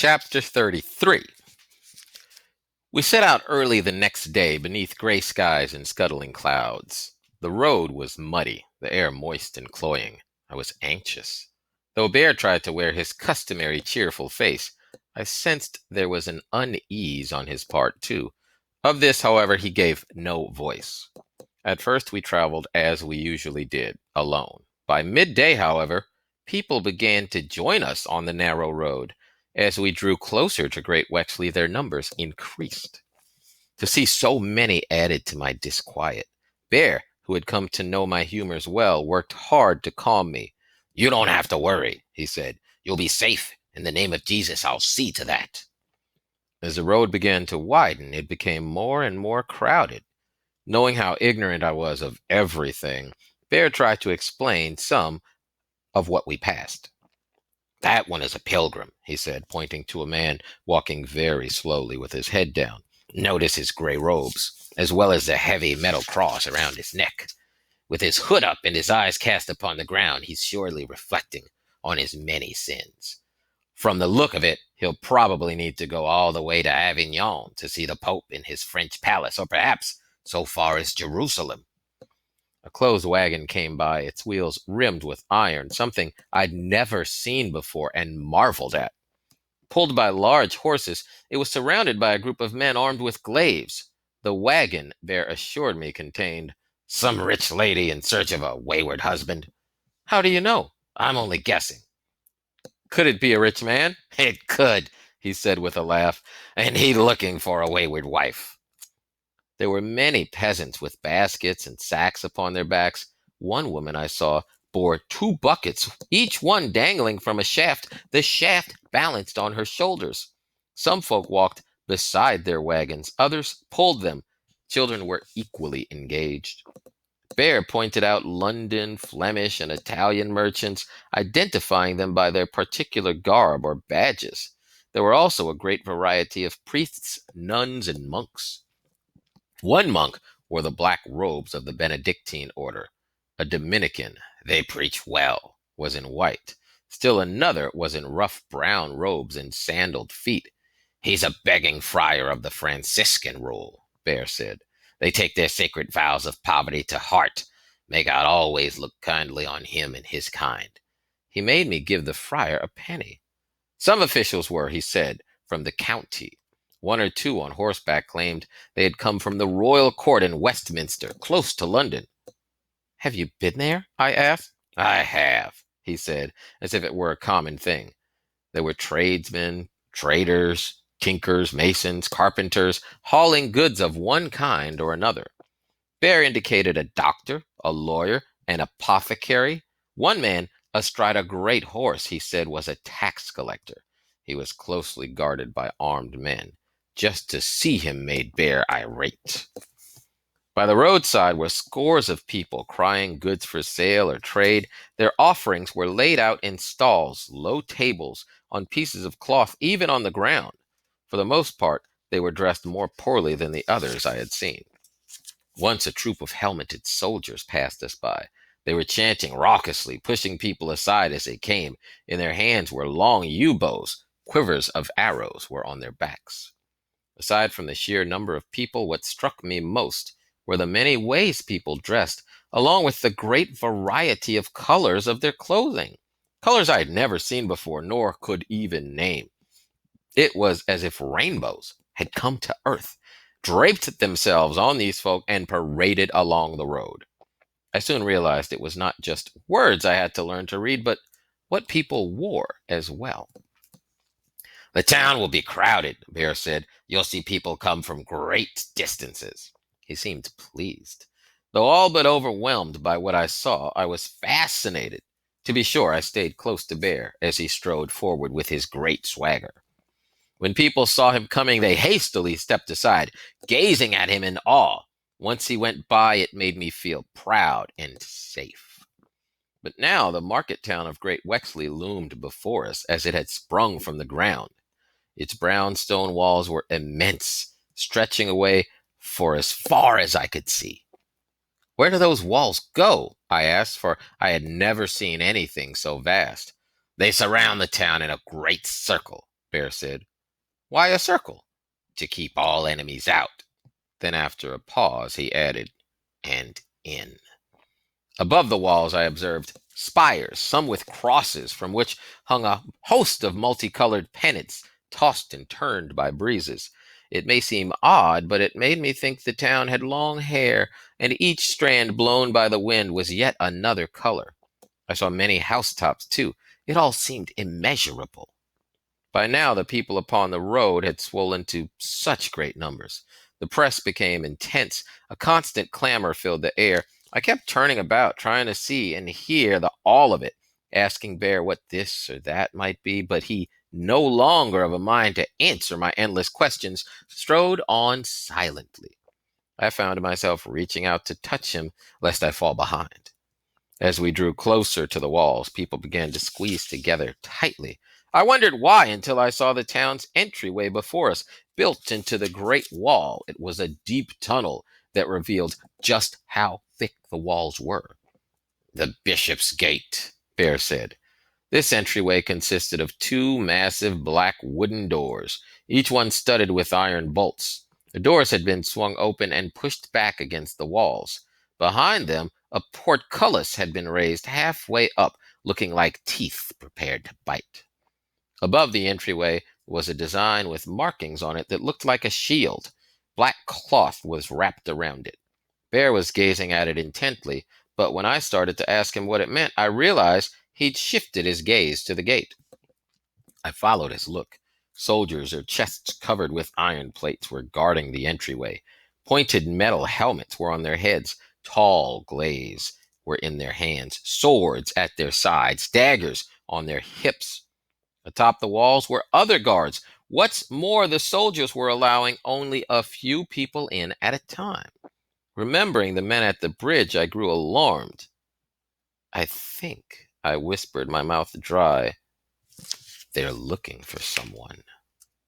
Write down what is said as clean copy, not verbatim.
Chapter 33. We set out early the next day beneath gray skies and scuttling clouds. The road was muddy, the air moist and cloying. I was anxious. Though Bear tried to wear his customary cheerful face, I sensed there was an unease on his part, too. Of this, however, he gave no voice. At first we traveled as we usually did, alone. By midday, however, people began to join us on the narrow road. As we drew closer to Great Wexley, their numbers increased. To see so many added to my disquiet. Bear, who had come to know my humors well, worked hard to calm me. "You don't have to worry," he said. "You'll be safe. In the name of Jesus, I'll see to that." As the road began to widen, it became more and more crowded. Knowing how ignorant I was of everything, Bear tried to explain some of what we passed. "That one is a pilgrim," he said, pointing to a man walking very slowly with his head down. "Notice his gray robes, as well as the heavy metal cross around his neck. With his hood up and his eyes cast upon the ground, he's surely reflecting on his many sins. From the look of it, he'll probably need to go all the way to Avignon to see the Pope in his French palace, or perhaps so far as Jerusalem." A closed wagon came by, its wheels rimmed with iron, something I'd never seen before and marveled at. Pulled by large horses, it was surrounded by a group of men armed with glaives. The wagon, Bear assured me, contained "some rich lady in search of a wayward husband." "How do you know?" "I'm only guessing." "Could it be a rich man?" "It could," he said with a laugh, "and he looking for a wayward wife." There were many peasants with baskets and sacks upon their backs. One woman I saw bore 2 buckets, each one dangling from a shaft, the shaft balanced on her shoulders. Some folk walked beside their wagons, others pulled them. Children were equally engaged. Bear pointed out London, Flemish, and Italian merchants, identifying them by their particular garb or badges. There were also a great variety of priests, nuns, and monks. One monk wore the black robes of the Benedictine order. A Dominican, "they preach well," was in white. Still another was in rough brown robes and sandaled feet. "He's a begging friar of the Franciscan rule," Bear said. "They take their sacred vows of poverty to heart. May God always look kindly on him and his kind." He made me give the friar a penny. Some officials were, he said, from the county. One or two on horseback claimed they had come from the royal court in Westminster, close to London. "Have you been there?" I asked. "I have," he said, as if it were a common thing. There were tradesmen, traders, tinkers, masons, carpenters, hauling goods of one kind or another. Bear indicated a doctor, a lawyer, an apothecary. One man, astride a great horse, he said was a tax collector. He was closely guarded by armed men. Just to see him made Bear irate. By the roadside were scores of people crying goods for sale or trade. Their offerings were laid out in stalls, low tables, on pieces of cloth, even on the ground. For the most part, they were dressed more poorly than the others I had seen. Once a troop of helmeted soldiers passed us by. They were chanting raucously, pushing people aside as they came. In their hands were long yew bows. Quivers of arrows were on their backs. Aside from the sheer number of people, what struck me most were the many ways people dressed, along with the great variety of colors of their clothing. Colors I had never seen before, nor could even name. It was as if rainbows had come to earth, draped themselves on these folk, and paraded along the road. I soon realized it was not just words I had to learn to read, but what people wore as well. "The town will be crowded," Bear said. "You'll see people come from great distances." He seemed pleased. Though all but overwhelmed by what I saw, I was fascinated. To be sure, I stayed close to Bear as he strode forward with his great swagger. When people saw him coming, they hastily stepped aside, gazing at him in awe. Once he went by, it made me feel proud and safe. But now the market town of Great Wexley loomed before us as it had sprung from the ground. Its brown stone walls were immense, stretching away for as far as I could see. "Where do those walls go?" I asked, for I had never seen anything so vast. "They surround the town in a great circle," Bear said. Why a circle? To keep all enemies out. Then after a pause, he added, and in. Above the walls, I observed spires, some with crosses, from which hung a host of multicolored pennants, tossed and turned by breezes. It may seem odd, but it made me think the town had long hair, and each strand blown by the wind was yet another color. I saw many housetops, too. It all seemed immeasurable. By now, the people upon the road had swollen to such great numbers. The press became intense. A constant clamor filled the air. I kept turning about, trying to see and hear the all of it, asking Bear what this or that might be, but he, no longer of a mind to answer my endless questions, strode on silently. I found myself reaching out to touch him, lest I fall behind. As we drew closer to the walls, people began to squeeze together tightly. I wondered why until I saw the town's entryway before us, built into the great wall. It was a deep tunnel that revealed just how thick the walls were. The Bishop's Gate, Bear said. This entryway consisted of two massive black wooden doors, each one studded with iron bolts. The doors had been swung open and pushed back against the walls. Behind them, a portcullis had been raised halfway up, looking like teeth prepared to bite. Above the entryway was a design with markings on it that looked like a shield. Black cloth was wrapped around it. Bear was gazing at it intently, but when I started to ask him what it meant, I realized he'd shifted his gaze to the gate. I followed his look. Soldiers or chests covered with iron plates were guarding the entryway. Pointed metal helmets were on their heads. Tall glaives were in their hands. Swords at their sides. Daggers on their hips. Atop the walls were other guards. What's more, the soldiers were allowing only a few people in at a time. Remembering the men at the bridge, I grew alarmed. I think, I whispered, my mouth dry, they're looking for someone.